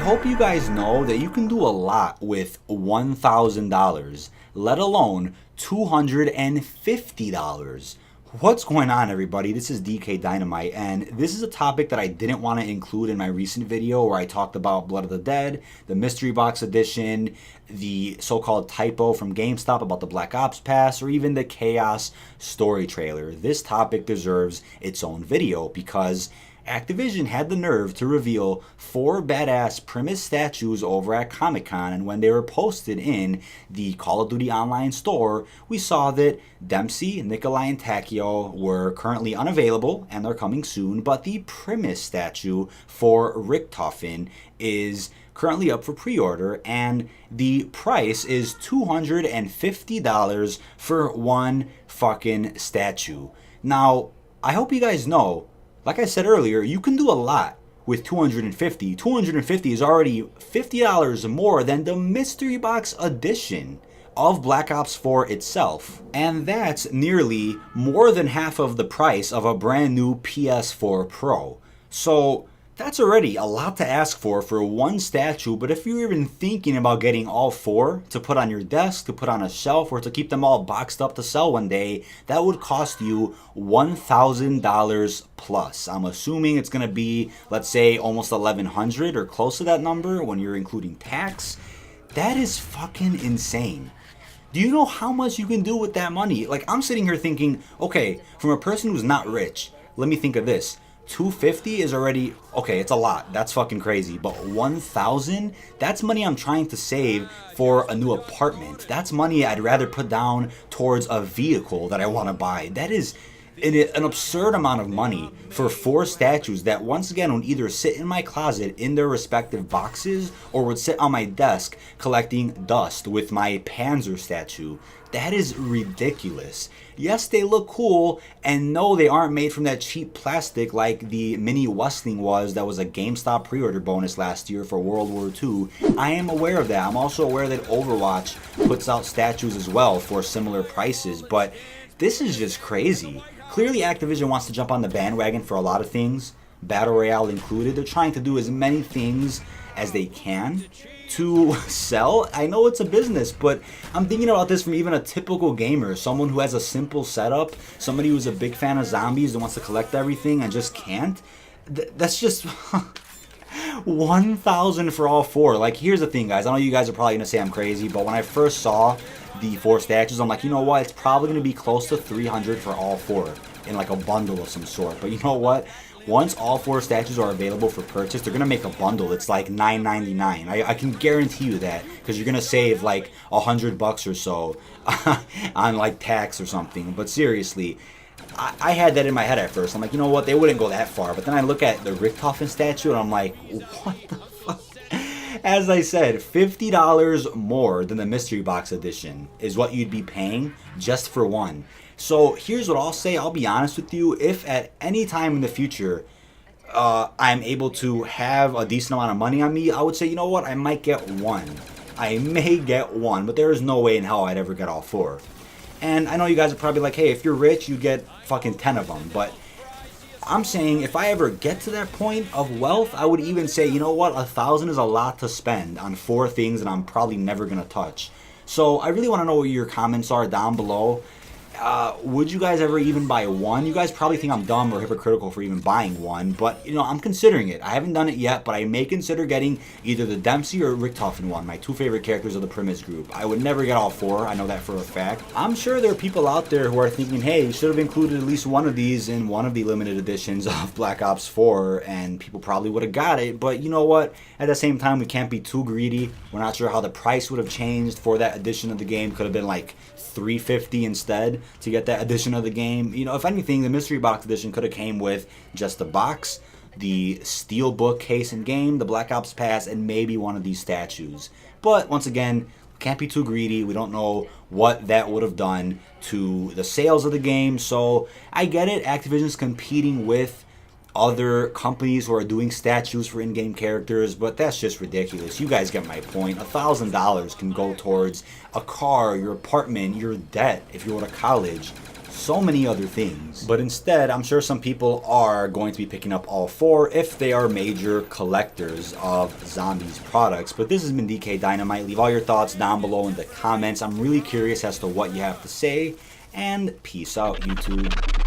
hope you guys know that you can do a lot with $1,000, let alone $250. What's going on, everybody? This is dkdynamite, and this is a topic that I didn't want to include in my recent video where I talked about Blood of the Dead, the mystery box edition, the so-called typo from GameStop about the Black Ops Pass, or even the Chaos story trailer. This topic deserves its own video because Activision had the nerve to reveal 4 badass Primis statues over at Comic-Con, and when they were posted in the Call of Duty Online store, we saw that Dempsey, Nikolai, and Takeo were currently unavailable, and they're coming soon, but the Primis statue for Richtofen is currently up for pre-order, and the price is $250 for one fucking statue. Now, I hope you guys know, like I said earlier, you can do a lot with $250. $250 is already $50 more than the mystery box edition of Black Ops 4 itself. And that's nearly more than half of the price of a brand new PS4 Pro. So that's already a lot to ask for one statue, but if you're even thinking about getting all 4 to put on your desk, to put on a shelf, or to keep them all boxed up to sell one day, that would cost you $1,000 plus. I'm assuming it's gonna be, let's say, almost $1,100 or close to that number when you're including tax. That is fucking insane. Do you know how much you can do with that money? Like, I'm sitting here thinking, okay, from a person who's not rich, let me think of this. $250 is already, okay, it's a lot. That's fucking crazy. But $1,000, that's money I'm trying to save for a new apartment. That's money I'd rather put down towards a vehicle that I want to buy. That is an absurd amount of money for 4 statues that, once again, would either sit in my closet in their respective boxes or would sit on my desk collecting dust with my Panzer statue. That is ridiculous. Yes, they look cool, and no, they aren't made from that cheap plastic like the Mini Westling was that was a GameStop pre-order bonus last year for World War II. I am aware of that. I'm also aware that Overwatch puts out statues as well for similar prices, but this is just crazy. Clearly, Activision wants to jump on the bandwagon for a lot of things, Battle Royale included. They're trying to do as many things as they can to sell. I know it's a business, but I'm thinking about this from even a typical gamer, someone who has a simple setup, somebody who's a big fan of zombies and wants to collect everything and just can't. That's just $1,000 for all 4. Like, here's the thing, guys. I know you guys are probably gonna say I'm crazy, but when I first saw the 4 statues, I'm like, you know what? It's probably gonna be close to $300 for all 4 in like a bundle of some sort. But you know what? Once all 4 statues are available for purchase, they're gonna make a bundle. It's like $9.99. I can guarantee you that, because you're gonna save like $100 or so on like tax or something. But seriously, I had that in my head at first. I'm like, you know what? They wouldn't go that far. But then I look at the Richtofen statue and I'm like, what the fuck? As I said, $50 more than the mystery box edition is what you'd be paying just for one. So here's what I'll say. I'll be honest with you. If at any time in the future I'm able to have a decent amount of money on me, I would say, you know what? I might get one. I may get one, but there is no way in hell I'd ever get all 4. And I know you guys are probably like, hey, if you're rich, you get fucking 10 of them. But I'm saying if I ever get to that point of wealth, I would even say, you know what? $1,000 is a lot to spend on 4 things that I'm probably never going to touch. So I really want to know what your comments are down below. Would you guys ever even buy one? You guys probably think I'm dumb or hypocritical for even buying one, but you know, I'm considering it. I haven't done it yet, but I may consider getting either the Dempsey or Richtofen one, my 2 favorite characters of the Primis group. I would never get all 4, I know that for a fact. I'm sure there are people out there who are thinking, hey, you should have included at least one of these in one of the limited editions of Black Ops 4, and people probably would have got it, but you know what? At the same time, we can't be too greedy. We're not sure how the price would have changed for that edition of the game. Could have been like $350 instead to get that edition of the game. You know, if anything, the mystery box edition could have came with just the box, the steelbook case and game, the Black Ops Pass, and maybe one of these statues. But once again, can't be too greedy. We don't know what that would have done to the sales of the game. So I get it. Activision's competing with other companies who are doing statues for in-game characters, but that's just ridiculous. You guys get my point. $1,000 can go towards a car, your apartment, your debt if you go to college. so many other things. But instead, I'm sure some people are going to be picking up all 4 if they are major collectors of Zombies products. But this has been DK Dynamite. Leave all your thoughts down below in the comments. I'm really curious as to what you have to say. And peace out, YouTube.